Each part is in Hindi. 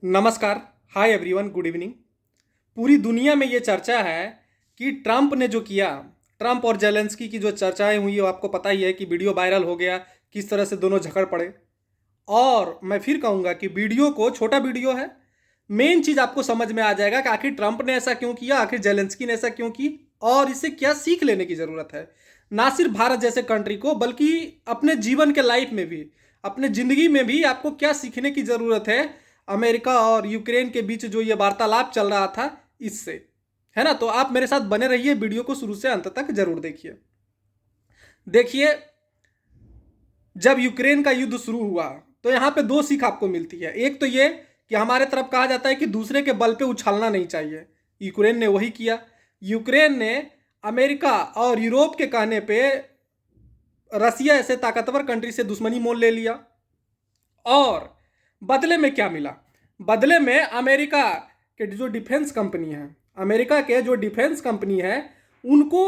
नमस्कार। Hi everyone, good evening. पूरी दुनिया में ये चर्चा है कि ट्रंप ने जो किया, ट्रंप और जेलेंस्की की जो चर्चाएं हुई, वो आपको पता ही है कि वीडियो वायरल हो गया, किस तरह से दोनों झगड़ पड़े। और मैं फिर कहूँगा कि वीडियो को, छोटा वीडियो है, मेन चीज़ आपको समझ में आ जाएगा कि आखिर ट्रंप ने ऐसा क्यों किया, आखिर जेलेंस्की ने ऐसा क्यों की, और इससे क्या सीख लेने की ज़रूरत है, ना सिर्फ भारत जैसे कंट्री को बल्कि अपने जीवन के लाइफ में भी, अपने ज़िंदगी में भी आपको क्या सीखने की ज़रूरत है अमेरिका और यूक्रेन के बीच जो ये वार्तालाप चल रहा था इससे, है ना। तो आप मेरे साथ बने रहिए, वीडियो को शुरू से अंत तक जरूर देखिए। देखिए, जब यूक्रेन का युद्ध शुरू हुआ तो यहाँ पे दो सीख आपको मिलती है। एक तो ये कि हमारे तरफ कहा जाता है कि दूसरे के बल पे उछलना नहीं चाहिए। यूक्रेन ने वही किया। यूक्रेन ने अमेरिका और यूरोप के कहने पे रसिया ऐसे ताकतवर कंट्री से दुश्मनी मोल ले लिया। और बदले में क्या मिला? बदले में अमेरिका के जो डिफेंस कंपनी है, अमेरिका के जो डिफेंस कंपनी है, उनको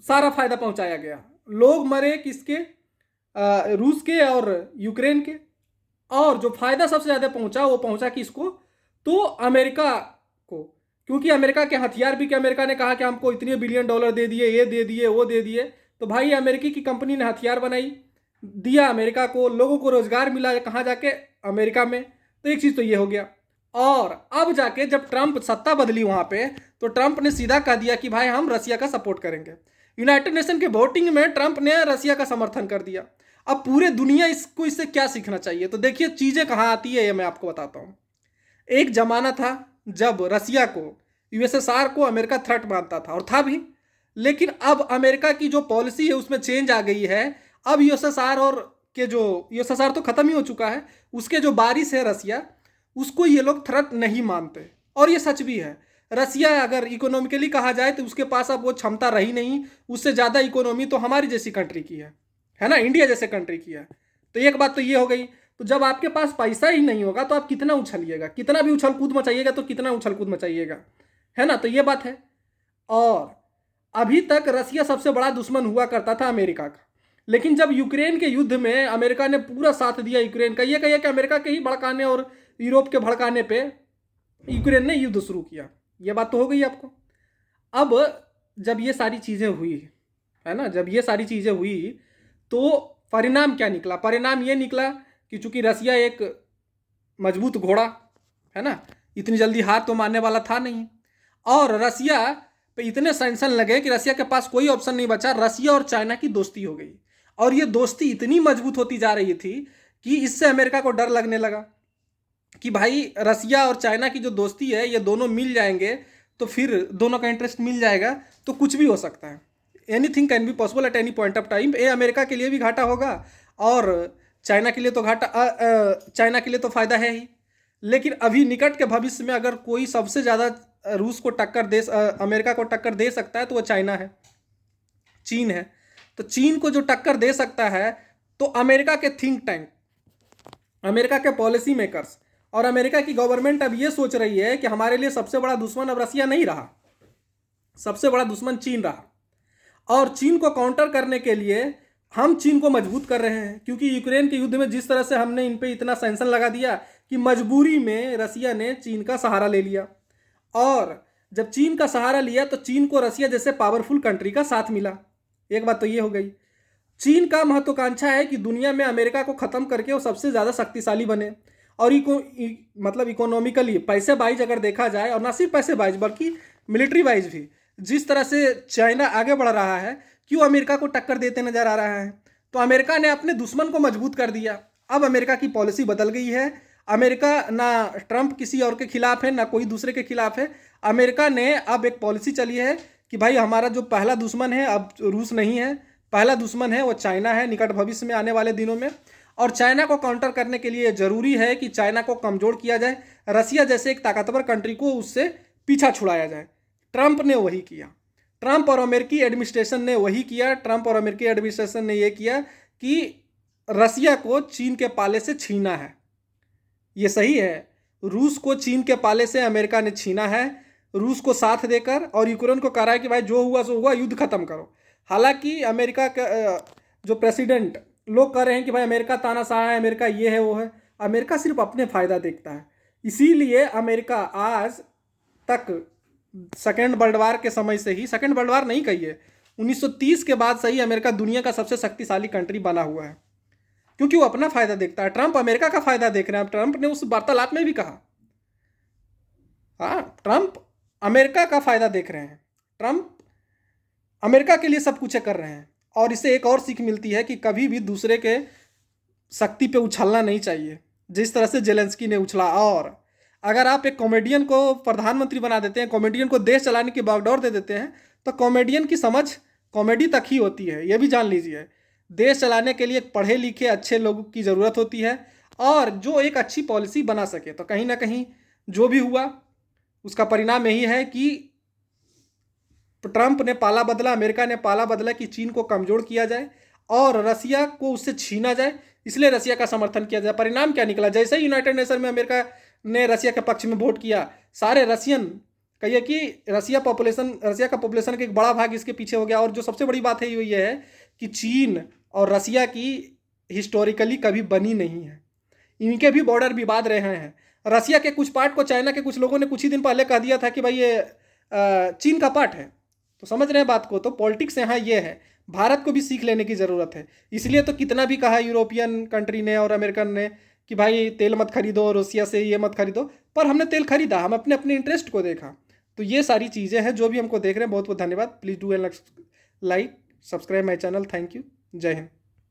सारा फायदा पहुंचाया गया। लोग मरे किसके? रूस के और यूक्रेन के। और जो फायदा सबसे ज़्यादा पहुंचा वो पहुंचा किसको? तो अमेरिका को। क्योंकि अमेरिका के हथियार भी, कि अमेरिका ने कहा कि हमको इतने बिलियन डॉलर दे दिए, ये दे दिए, वो दे दिए, तो भाई अमेरिकी की कंपनी ने हथियार बनाई, दिया अमेरिका को, लोगों को रोजगार मिला, कहाँ जाके? अमेरिका में। तो एक चीज़ तो ये हो गया। और अब जाके जब ट्रंप सत्ता बदली वहाँ पे, तो ट्रंप ने सीधा कह दिया कि भाई हम रसिया का सपोर्ट करेंगे। यूनाइटेड नेशन के वोटिंग में ट्रंप ने रसिया का समर्थन कर दिया। अब पूरे दुनिया इसको, इससे क्या सीखना चाहिए? तो देखिए चीज़ें कहाँ आती है, ये मैं आपको बताता हूँ। एक जमाना था जब रसिया को, यूएसएसआर को अमेरिका थ्रेट मानता था, और था भी। लेकिन अब अमेरिका की जो पॉलिसी है उसमें चेंज आ गई है। अब यूएसएसआर और के जो, यूएसएसआर तो खत्म ही हो चुका है, उसके जो बारिश है रसिया, उसको ये लोग थ्रेट नहीं मानते। और ये सच भी है। रसिया अगर इकोनॉमिकली कहा जाए तो उसके पास अब वो क्षमता रही नहीं। उससे ज़्यादा इकोनॉमी तो हमारी जैसी कंट्री की है ना, इंडिया जैसे कंट्री की है। तो एक बात तो ये हो गई। तो जब आपके पास पैसा ही नहीं होगा तो आप कितना उछलिएगा? कितना भी उछल कूद मचाइएगा तो कितना उछल कूद मचाइएगा, है ना। तो ये बात है। और अभी तक रसिया सबसे बड़ा दुश्मन हुआ करता था अमेरिका का। लेकिन जब यूक्रेन के युद्ध में अमेरिका ने पूरा साथ दिया यूक्रेन का, ये कहिए कि अमेरिका के ही भड़काने और यूरोप के भड़काने पे यूक्रेन ने युद्ध शुरू किया। ये बात तो हो गई आपको। अब जब ये सारी चीज़ें हुई, है ना, जब ये सारी चीज़ें हुई तो परिणाम क्या निकला? परिणाम ये निकला कि चूंकि रसिया एक मजबूत घोड़ा, है ना, इतनी जल्दी हार तो मानने वाला था नहीं। और रसिया पे इतने सैंक्शन लगे कि रसिया के पास कोई ऑप्शन नहीं बचा। रसिया और चाइना की दोस्ती हो गई, और ये दोस्ती इतनी मजबूत होती जा रही थी कि इससे अमेरिका को डर लगने लगा कि भाई रसिया और चाइना की जो दोस्ती है, ये दोनों मिल जाएंगे तो फिर दोनों का इंटरेस्ट मिल जाएगा, तो कुछ भी हो सकता है। Anything can be possible at any point of time. ये अमेरिका के लिए भी घाटा होगा और चाइना के लिए तो घाटा, चाइना के लिए तो फायदा है ही। लेकिन अभी निकट के भविष्य में अगर कोई सबसे ज़्यादा रूस को टक्कर दे, अमेरिका को टक्कर दे सकता है तो वो चाइना है, चीन है। तो चीन को जो टक्कर दे सकता है, तो अमेरिका के थिंक टैंक, अमेरिका के पॉलिसी मेकर्स और अमेरिका की गवर्नमेंट अब ये सोच रही है कि हमारे लिए सबसे बड़ा दुश्मन अब रसिया नहीं रहा, सबसे बड़ा दुश्मन चीन रहा। और चीन को काउंटर करने के लिए हम चीन को मजबूत कर रहे हैं। क्योंकि यूक्रेन के युद्ध में जिस तरह से हमने इन पे इतना सैंक्शन लगा दिया कि मजबूरी में रसिया ने चीन का सहारा ले लिया। और जब चीन का सहारा लिया तो चीन को रसिया जैसे पावरफुल कंट्री का साथ मिला। एक बात तो ये हो गई। चीन का महत्वाकांक्षा है कि दुनिया में अमेरिका को ख़त्म करके वो सबसे ज़्यादा शक्तिशाली बने। और मतलब इकोनॉमिकली, पैसे वाइज अगर देखा जाए, और ना सिर्फ पैसे वाइज बल्कि मिलिट्री वाइज भी, जिस तरह से चाइना आगे बढ़ रहा है, क्यों अमेरिका को टक्कर देते नजर आ रहा है। तो अमेरिका ने अपने दुश्मन को मजबूत कर दिया। अब अमेरिका की पॉलिसी बदल गई है। अमेरिका ना ट्रंप किसी और के खिलाफ है, ना कोई दूसरे के खिलाफ है। अमेरिका ने अब एक पॉलिसी चली है कि भाई हमारा जो पहला दुश्मन है अब रूस नहीं है, पहला दुश्मन है वो चाइना है निकट भविष्य में आने वाले दिनों में। और चाइना को काउंटर करने के लिए ज़रूरी है कि चाइना को कमज़ोर किया जाए, रसिया जैसे एक ताकतवर कंट्री को उससे पीछा छुड़ाया जाए। ट्रंप ने वही किया। ट्रंप और अमेरिकी एडमिनिस्ट्रेशन ने वही किया। ट्रंप और अमेरिकी एडमिनिस्ट्रेशन ने यह किया कि रसिया को चीन के पाले से छीना है। ये सही है, रूस को चीन के पाले से अमेरिका ने छीना है, रूस को साथ देकर, और यूक्रेन को कह रहा है कि भाई जो हुआ सो हुआ, युद्ध खत्म करो। हालांकि अमेरिका का जो प्रेसिडेंट, लोग कह रहे हैं कि भाई अमेरिका तानाशाह है, अमेरिका ये है वो है। अमेरिका सिर्फ अपने फ़ायदा देखता है। इसीलिए अमेरिका आज तक सेकेंड वर्ल्ड वार के समय से ही, सेकेंड वर्ल्ड वार नहीं कहिए, 1930 के बाद से ही अमेरिका दुनिया का सबसे शक्तिशाली कंट्री बना हुआ है, क्योंकि वो अपना फायदा देखता है। ट्रंप अमेरिका का फायदा देख रहे हैं। ट्रंप ने उस वार्तालाप में भी कहा, हाँ, ट्रंप अमेरिका का फायदा देख रहे हैं, ट्रंप अमेरिका के लिए सब कुछ कर रहे हैं। और इससे एक और सीख मिलती है कि कभी भी दूसरे के शक्ति पे उछलना नहीं चाहिए, जिस तरह से जेलेंस्की ने उछला। और अगर आप एक कॉमेडियन को प्रधानमंत्री बना देते हैं, कॉमेडियन को देश चलाने की बागडोर दे देते हैं, तो कॉमेडियन की समझ कॉमेडी तक ही होती है, ये भी जान लीजिए। देश चलाने के लिए पढ़े लिखे अच्छे लोगों की ज़रूरत होती है, और जो एक अच्छी पॉलिसी बना सके। तो कहीं ना कहीं जो भी हुआ उसका परिणाम यही है कि ट्रंप ने पाला बदला, अमेरिका ने पाला बदला कि चीन को कमज़ोर किया जाए और रसिया को उससे छीना जाए, इसलिए रसिया का समर्थन किया जाए। परिणाम क्या निकला? जैसे ही यूनाइटेड नेशन में अमेरिका ने रसिया के पक्ष में वोट किया, सारे रसियन, कहिए कि रसिया का पॉपुलेशन का एक बड़ा भाग इसके पीछे हो गया। और जो सबसे बड़ी बात है ये है कि चीन और रसिया की हिस्टोरिकली कभी बनी नहीं है, इनके भी बॉर्डर विवाद रहे हैं। रसिया के कुछ पार्ट को चाइना के कुछ लोगों ने कुछ ही दिन पहले कह दिया था कि भाई ये चीन का पार्ट है। तो समझ रहे हैं बात को? तो पॉलिटिक्स यहाँ ये है, भारत को भी सीख लेने की ज़रूरत है। इसलिए तो कितना भी कहा यूरोपियन कंट्री ने और अमेरिकन ने कि भाई तेल मत खरीदो, रसिया से ये मत खरीदो, पर हमने तेल खरीदा, हम अपने अपने इंटरेस्ट को देखा। तो ये सारी चीज़ें हैं जो भी हमको देख रहे हैं। बहुत बहुत धन्यवाद। Please do and like, subscribe my channel. Thank you. जय हिंद।